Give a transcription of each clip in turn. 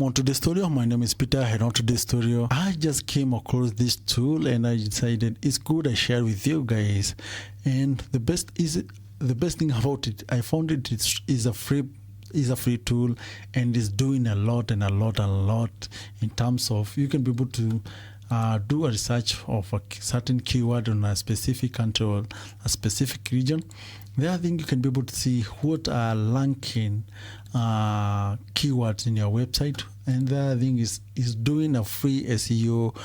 on today's tutorial. My name is Peter. Head on today's tutorial. I just came across this tool and I decided it's good I share with you guys. And the best thing about it, I found it is a free tool and is doing a lot in terms of you can be able to do a research of a certain keyword on a specific country or a specific region. The other thing, you can be able to see what are ranking keywords in your website, and the other thing is doing a free SEO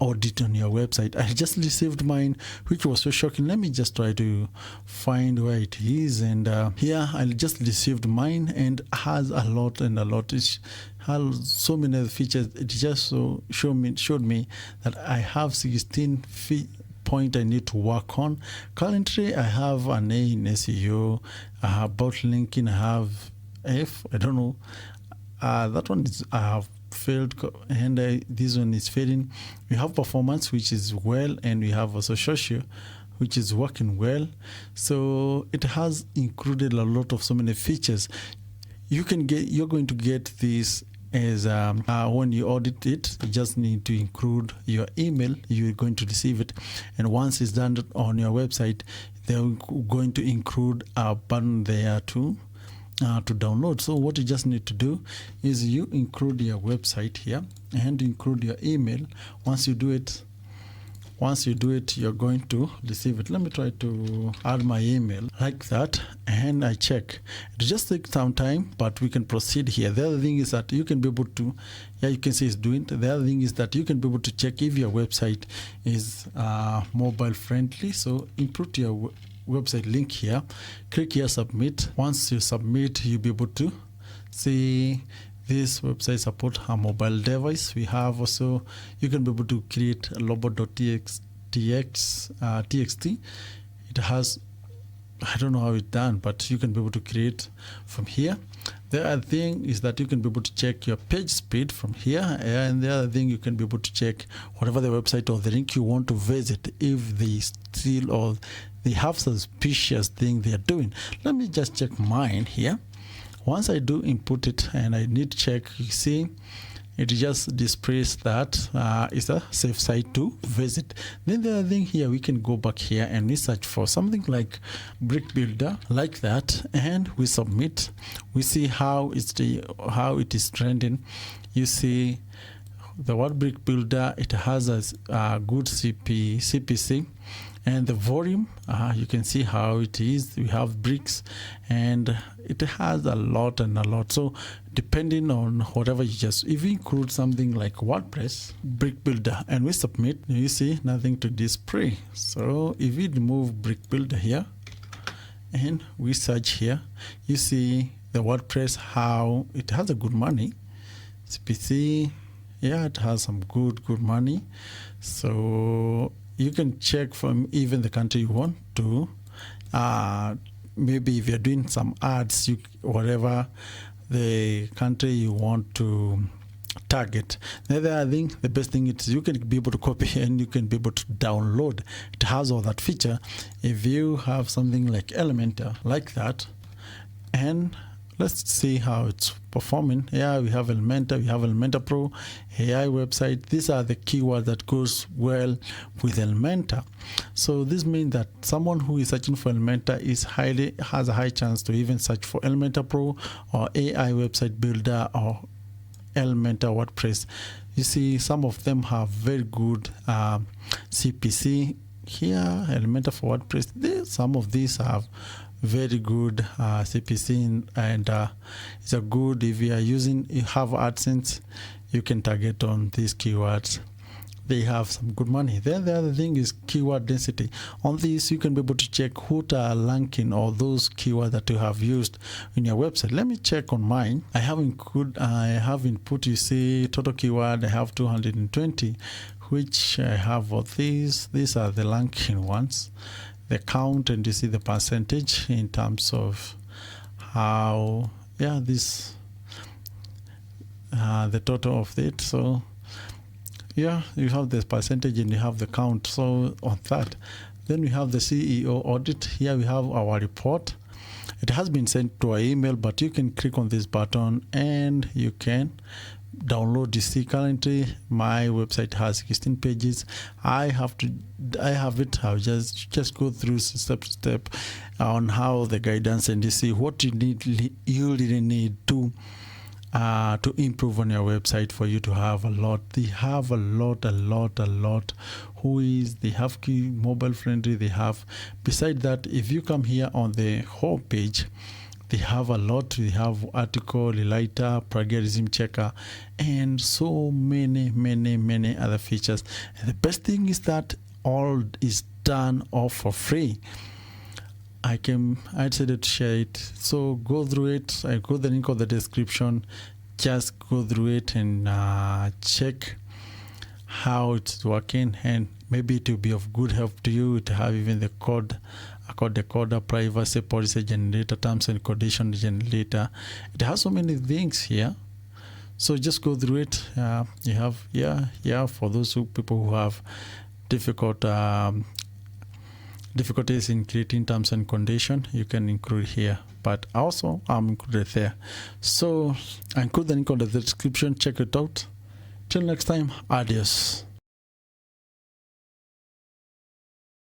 audit on your website. I just received mine, which was so shocking. Let me just try to find where it is. And here I just received mine, and has a lot. It has so many features. It just showed me that I have 16 point I need to work on. Currently I have an A in SEO, I have about linking, I have F, I don't know, that one is I have failed, and this one is failing. We have performance, which is well, and we have also social, which is working well. So it has included a lot of so many features. You're going to get this as when you audit it. You just need to include your email. You're going to receive it, and once it's done on your website, they're going to include a button there to download. So what you just need to do is you include your website here and include your email. Once you do it, you're going to receive it. Let me try to add my email like that, and I check. It just takes some time, but we can proceed here. The other thing is that you can be able to, you can see it's doing it. The other thing is that you can be able to check if your website is mobile friendly. So input your website link here, click here, submit. Once you submit, you'll be able to see this website support a mobile device. We have also, you can be able to create a lobo.txt. It has, I don't know how it's done, but you can be able to create from here. The other thing is that you can be able to check your page speed from here, and the other thing, you can be able to check whatever the website or the link you want to visit, if they still or they have suspicious thing they are doing. Let me just check mine here. Once I do input it and I need to check, you see it just displays that it's a safe site to visit. Then the other thing here, we can go back here and we search for something like brick builder like that, and we submit. We see how it is trending. You see the word brick builder, it has a good CPC. And the volume, you can see how it is. We have bricks, and it has a lot. So depending on whatever if you include something like WordPress, brick builder, and we submit, you see nothing to display. So if we remove brick builder here and we search here, you see the WordPress, how it has a good money. CPC, it has some good money. So you can check from even the country you want to. Maybe if you're doing some ads, whatever the country you want to target. The other thing, the best thing is you can be able to copy and you can be able to download. It has all that feature. If you have something like Elementor like that, and let's see how it's performing. Yeah, we have Elementor, we have Elementor Pro, AI website. These are the keywords that goes well with Elementor. So this means that someone who is searching for Elementor has a high chance to even search for Elementor Pro or AI website builder or Elementor WordPress. You see, some of them have very good CPC. Here, Elementor for WordPress, some of these have very good CPC, and it's a good, if you have AdSense, you can target on these keywords. They have some good money. Then the other thing is keyword density. On this, you can be able to check what are ranking or those keywords that you have used in your website. Let me check on mine. I have input, you see, total keyword, I have 220, which I have for these. These are the ranking ones. The count, and you see the percentage in terms of how, the total of it. So you have the percentage and you have the count. So on that, then we have the SEO audit. Here we have our report. It has been sent to our email, but you can click on this button and you can download. You see, currently my website has 16 pages. I have it. I'll just go through step to step on how the guidance, and you see what you really need to improve on your website for you to have a lot. They have a lot. They have key mobile friendly. They have, beside that, if you come here on the home page, they have a lot. They have article, lighter, plagiarism checker, and so many other features. And the best thing is that all is done all for free. I decided to share it, so go through it. I got the link of the description. Just go through it and check how it's working, and maybe it will be of good help to you to have even the code, decoder, privacy policy generator, terms and condition generator. It has so many things here, so just go through it. You have for those people who have difficulties in creating terms and condition, you can include here, but also I'm included there. So I include the link on the description. Check it out. Till next time, adios.